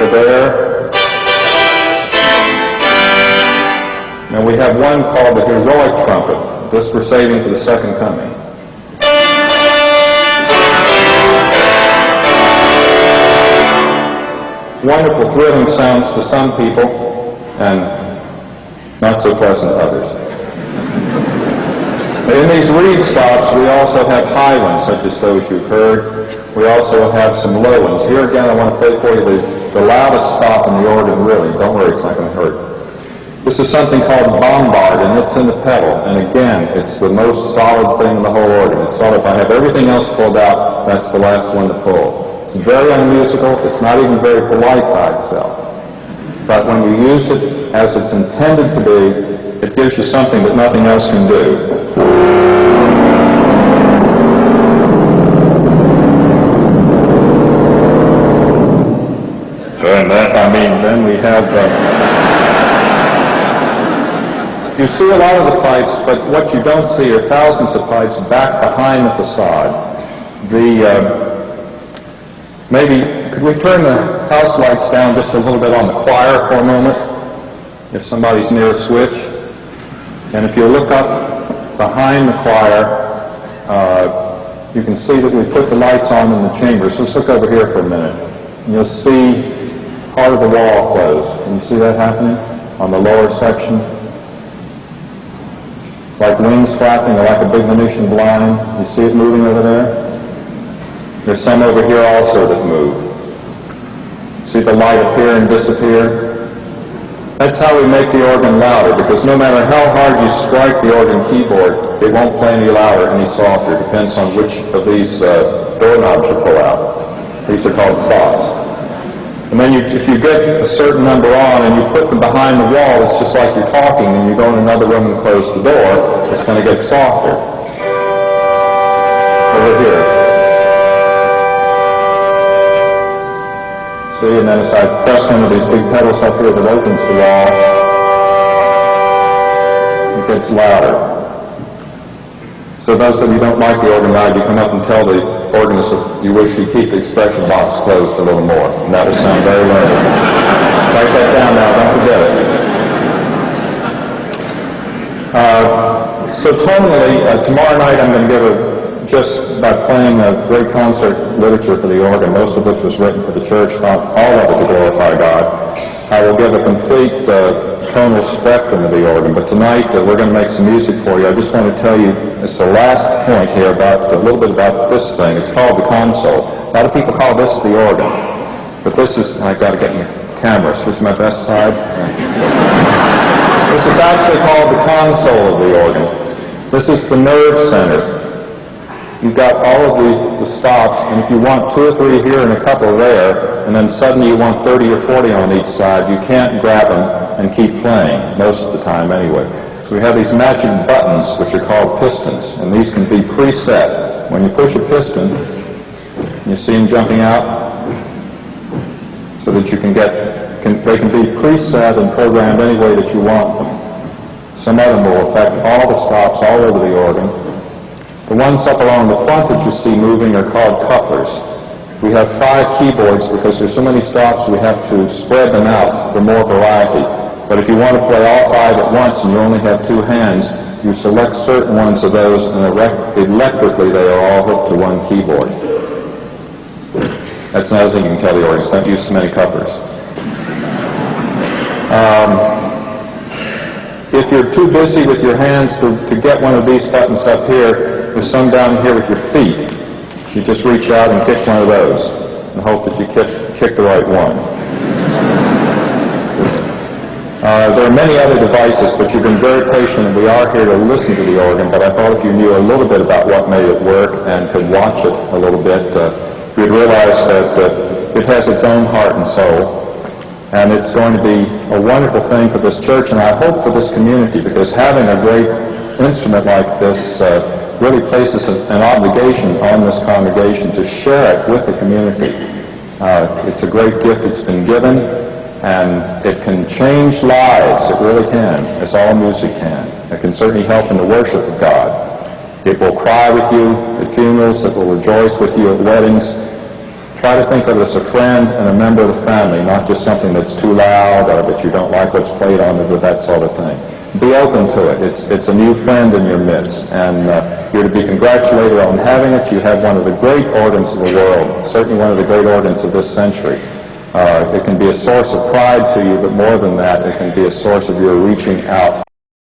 over there. And we have one called the heroic trumpet. This we're saving for the second coming. Wonderful, thrilling sounds to some people, and not so pleasant to others. In these reed stops, we also have high ones, such as those you've heard. We also have some low ones. Here again, I want to play for you the loudest stop in the organ, really. Don't worry, it's not going to hurt. This is something called bombard, and it's in the pedal. And again, it's the most solid thing in the whole organ. It's solid. If I have everything else pulled out, that's the last one to pull. It's very unmusical. It's not even very polite by itself. But when you use it as it's intended to be, it gives you something that nothing else can do. And then we have... you see a lot of the pipes, but what you don't see are thousands of pipes back behind the facade. Maybe, could we turn the house lights down just a little bit on the choir for a moment, if somebody's near a switch? And if you look up behind the choir, you can see that we put the lights on in the chambers. Let's look over here for a minute. And you'll see part of the wall closed. Can you see that happening on the lower section? Like wings flapping, or like a big Venetian blind. You see it moving over there? There's some over here also that move. See the light appear and disappear? That's how we make the organ louder, because no matter how hard you strike the organ keyboard, it won't play any louder, any softer. It depends on which of these doorknobs you pull out. These are called stops. And then if you get a certain number on and you put them behind the wall, it's just like you're talking, and you go in another room and close the door, it's going to get softer. Over here. See, and then as I press one of these big pedals up here that opens the wall, it gets louder. So those of you who don't like the organ loud, you come up and tell the organist that you wish you keep the expression box closed a little more, and that will sound very learned. Write that down now, don't forget it. So tonally, tomorrow night I'm going to give just by playing a great concert literature for the organ, most of which was written for the church, not all of it to glorify God. I will give a complete tonal spectrum of the organ, but tonight we're going to make some music for you. I just want to tell you, it's the last point here about a little bit about this thing. It's called the console. A lot of people call this the organ, but this is, I've got to get in the camera, so this is my best side. This is actually called the console of the organ. This is the nerve center. You've got all of the stops, and if you want 2 or 3 here and a couple there, and then suddenly you want 30 or 40 on each side, you can't grab them and keep playing, most of the time anyway. So we have these magic buttons, which are called pistons, and these can be preset. When you push a piston, you see them jumping out, so that you they can be preset and programmed any way that you want them. Some of them will affect all the stops all over the organ. The ones up along the front that you see moving are called couplers. We have 5 keyboards because there's so many stops we have to spread them out for more variety. But if you want to play all 5 at once and you only have 2 hands, you select certain ones of those and electrically they are all hooked to one keyboard. That's another thing you can tell the organist, don't use so many couplers. If you're too busy with your hands to get one of these buttons up here, there's some down here with your feet. You just reach out and kick one of those and hope that you kick the right one. There are many other devices, but you've been very patient, and we are here to listen to the organ, but I thought if you knew a little bit about what made it work and could watch it a little bit, you'd realize that it has its own heart and soul. And it's going to be a wonderful thing for this church, and I hope for this community, because having a great instrument like this really places an obligation on this congregation to share it with the community. It's a great gift that's been given, and it can change lives. It really can, as all music can. It can certainly help in the worship of God. It will cry with you at funerals. It will rejoice with you at weddings. Try to think of it as a friend and a member of the family, not just something that's too loud or that you don't like what's played on it or that sort of thing. Be open to it. It's a new friend in your midst, and you're to be congratulated on having it. You have one of the great organs of the world, certainly one of the great organs of this century. It can be a source of pride to you, but more than that, it can be a source of your reaching out